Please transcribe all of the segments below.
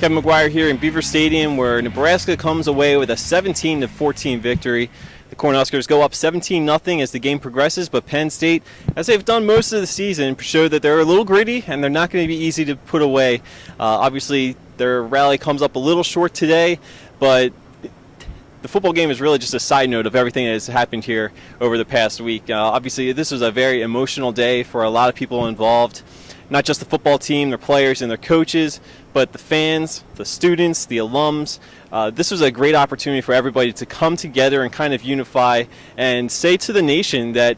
Kevin McGuire here in Beaver Stadium, where Nebraska comes away with a 17-14 victory. The Cornhuskers go up 17-0 as the game progresses, but Penn State, as they've done most of the season, show that they're a little gritty and they're not going to be easy to put away. Obviously, their rally comes up a little short today, but the football game is really just a side note of everything that has happened here over the past week. Obviously, this was a very emotional day for a lot of people involved. Not just the football team, their players and their coaches, but the fans, the students, the alums. This was a great opportunity for everybody to come together and kind of unify and say to the nation that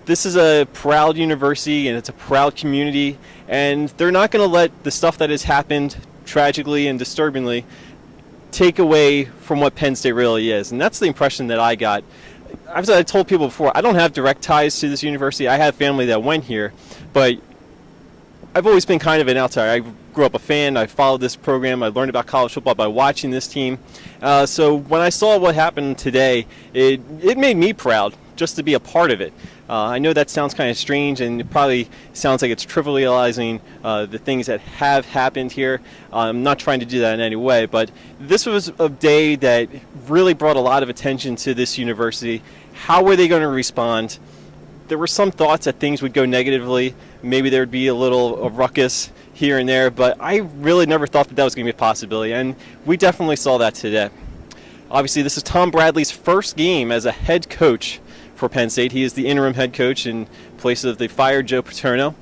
this is a proud university and it's a proud community, and they're not going to let the stuff that has happened tragically and disturbingly take away from what Penn State really is. And that's the impression that I got. As I told people before, I don't have direct ties to this university. I have family that went here, but I've always been kind of an outsider. I grew up a fan. I followed this program. I learned about college football by watching this team. So when I saw what happened today, it made me proud just to be a part of it. I know that sounds kind of strange, and it probably sounds like it's trivializing the things that have happened here. I'm not trying to do that in any way, but this was a day that really brought a lot of attention to this university. How were they going to respond? There were some thoughts that things would go negatively. Maybe there would be a little ruckus here and there, but I really never thought that was going to be a possibility, and we definitely saw that today. Obviously, this is Tom Bradley's first game as a head coach for Penn State. He is the interim head coach in place of the fired Joe Paterno.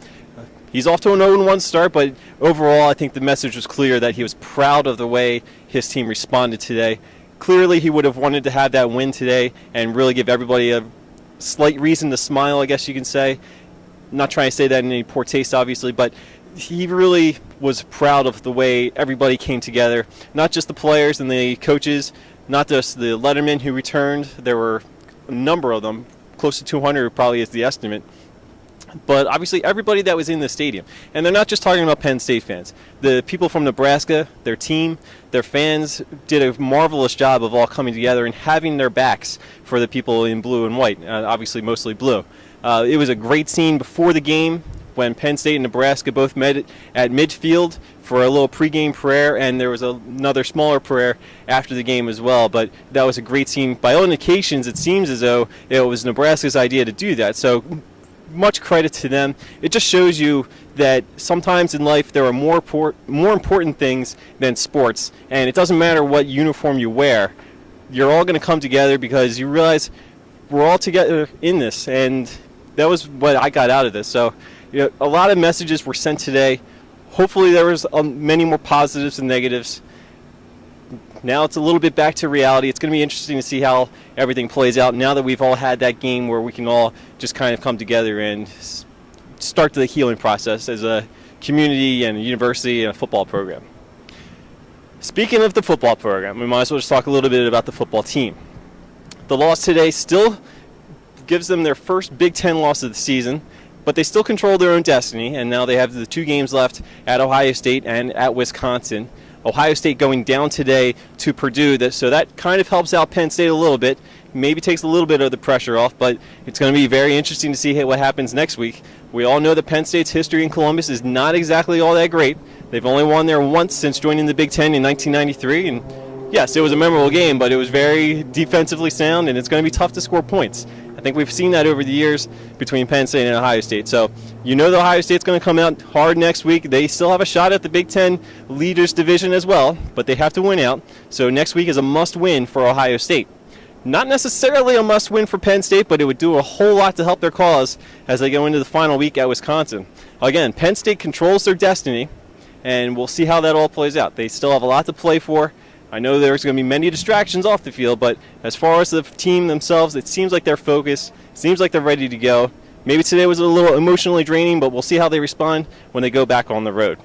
He's off to an 0-1 start, but overall I think the message was clear that he was proud of the way his team responded today. Clearly he would have wanted to have that win today and really give everybody a slight reason to smile, I guess you can say. Not trying to say that in any poor taste, obviously, but he really was proud of the way everybody came together. Not just the players and the coaches, not just the lettermen who returned. There were a number of them, close to 200 probably is the estimate. But obviously everybody that was in the stadium. And they're not just talking about Penn State fans. The people from Nebraska, their team, their fans did a marvelous job of all coming together and having their backs for the people in blue and white, obviously mostly blue. It was a great scene before the game when Penn State and Nebraska both met at midfield for a little pregame prayer, and there was another smaller prayer after the game as well. But that was a great scene. By all indications, it seems as though it was Nebraska's idea to do that. So much credit to them. It just shows you that sometimes in life there are more important things than sports, and it doesn't matter what uniform you wear. You're all going to come together because you realize we're all together in this, and that was what I got out of this. So a lot of messages were sent today. Hopefully there was many more positives than negatives. Now it's a little bit back to reality. It's going to be interesting to see how everything plays out now that we've all had that game where we can all just kind of come together and start the healing process as a community and a university and a football program. Speaking of the football program, we might as well just talk a little bit about the football team. The loss today still gives them their first Big Ten loss of the season, but they still control their own destiny, and now they have the 2 games left at Ohio State and at Wisconsin. Ohio State going down today to Purdue, so that kind of helps out Penn State a little bit, maybe takes a little bit of the pressure off, but it's going to be very interesting to see what happens next week. We all know that Penn State's history in Columbus is not exactly all that great. They've only won there once since joining the Big Ten in 1993, and yes, it was a memorable game, but it was very defensively sound, and it's going to be tough to score points. I think we've seen that over the years between Penn State and Ohio State. So you know that Ohio State's going to come out hard next week. They still have a shot at the Big Ten Leaders Division as well, but they have to win out. So next week is a must-win for Ohio State. Not necessarily a must-win for Penn State, but it would do a whole lot to help their cause as they go into the final week at Wisconsin. Again, Penn State controls their destiny, and we'll see how that all plays out. They still have a lot to play for. I know there's going to be many distractions off the field, but as far as the team themselves, it seems like they're focused, seems like they're ready to go. Maybe today was a little emotionally draining, but we'll see how they respond when they go back on the road.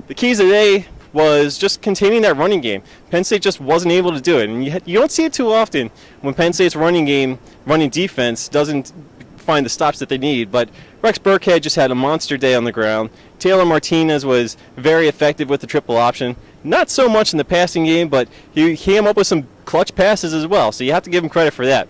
The keys today was just containing that running game. Penn State just wasn't able to do it, and you don't see it too often when Penn State's running defense doesn't find the stops that they need, but Rex Burkhead just had a monster day on the ground. Taylor Martinez was very effective with the triple option. Not so much in the passing game, but he came up with some clutch passes as well, so you have to give him credit for that.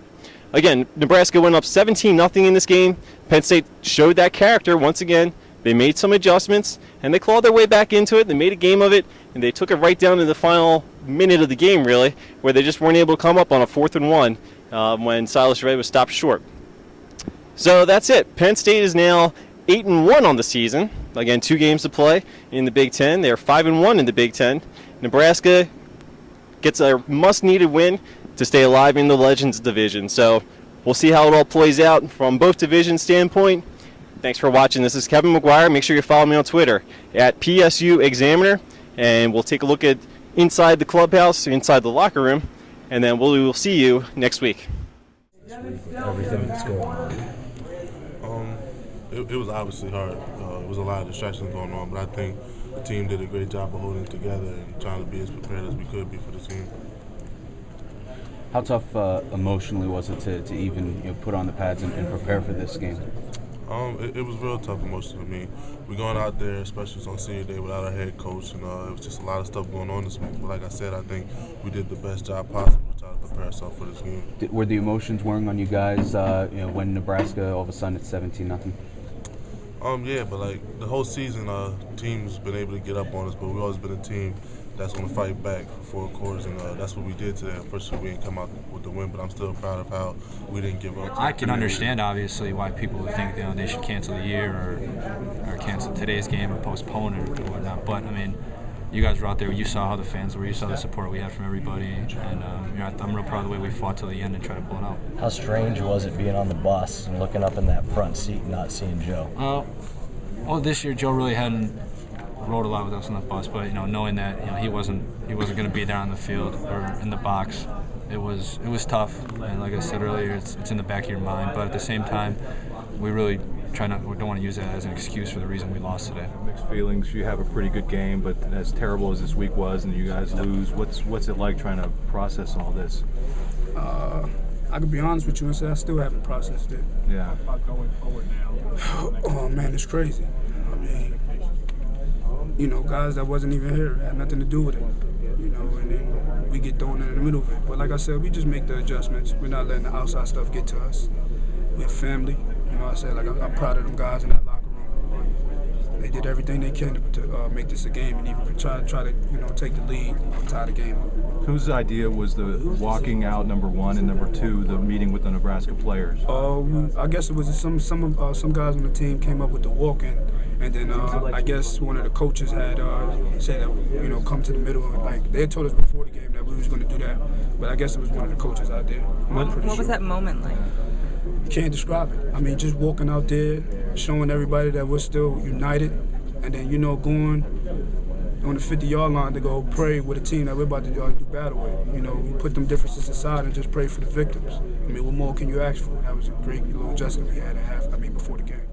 Again, Nebraska went up 17-0 in this game. Penn State showed that character once again. They made some adjustments, and they clawed their way back into it. They made a game of it, and they took it right down to the final minute of the game, really, where they just weren't able to come up on a 4th and 1 when Silas Ray was stopped short. So that's it. Penn State is now 8-1 on the season. Again, 2 games to play in the Big Ten. They're 5-1 in the Big Ten. Nebraska gets a must-needed win to stay alive in the Legends division. So we'll see how it all plays out from both divisions standpoint. Thanks for watching. This is Kevin McGuire. Make sure you follow me on Twitter at PSU Examiner, and we'll take a look at inside the clubhouse, inside the locker room, and then we'll see you next week. Everything that's going on. It was obviously hard. It was a lot of distractions going on, but I think the team did a great job of holding it together and trying to be as prepared as we could be for the team. How tough emotionally was it to even put on the pads and prepare for this game? It was real tough emotionally for me. We're going out there, especially on senior day, without our head coach, and it was just a lot of stuff going on this week. But like I said, I think we did the best job possible to try to prepare ourselves for this game. Were the emotions wearing on you guys when Nebraska all of a sudden it's 17-0? Yeah, but like the whole season, teams been able to get up on us, but we've always been a team that's going to fight back for 4 quarters, and that's what we did today. Unfortunately, we didn't come out with the win, but I'm still proud of how we didn't give up. I can understand, obviously, why people would think they should cancel the year or cancel today's game or postpone it or whatnot. But I mean, you guys were out there. You saw how the fans were. You saw the support we had from everybody, and I'm real proud of the way we fought till the end and tried to pull it out. How strange was it being on the bus and looking up in that front seat and not seeing Joe? Well, this year Joe really hadn't rode a lot with us on the bus, but knowing that he wasn't going to be there on the field or in the box, it was tough. And like I said earlier, it's in the back of your mind. But at the same time, we really don't want to use that as an excuse for the reason we lost today. Mixed feelings. You have a pretty good game, but as terrible as this week was, and you guys lose, what's it like trying to process all this? I could be honest with you and say I still haven't processed it. Yeah. Oh man, it's crazy. I mean, guys that wasn't even here had nothing to do with it. And then we get thrown in the middle of it. But like I said, we just make the adjustments. We're not letting the outside stuff get to us. We're family. I said, I'm proud of them guys in that locker room. They did everything they can to make this a game and even try to take the lead and tie the game up. Whose idea was the walking out, number 1, and number 2, the meeting with the Nebraska players? I guess it was some guys on the team came up with the walk-in, and then I guess one of the coaches had said that come to the middle. Like they had told us before the game that we was going to do that, but I guess it was one of the coaches out there. What was that moment like? Can't describe it. I mean, just walking out there, showing everybody that we're still united, and then going on the 50-yard line to go pray with a team that we're about to do battle with. We put them differences aside and just pray for the victims. I mean, what more can you ask for? That was a great little adjustment we had before the game.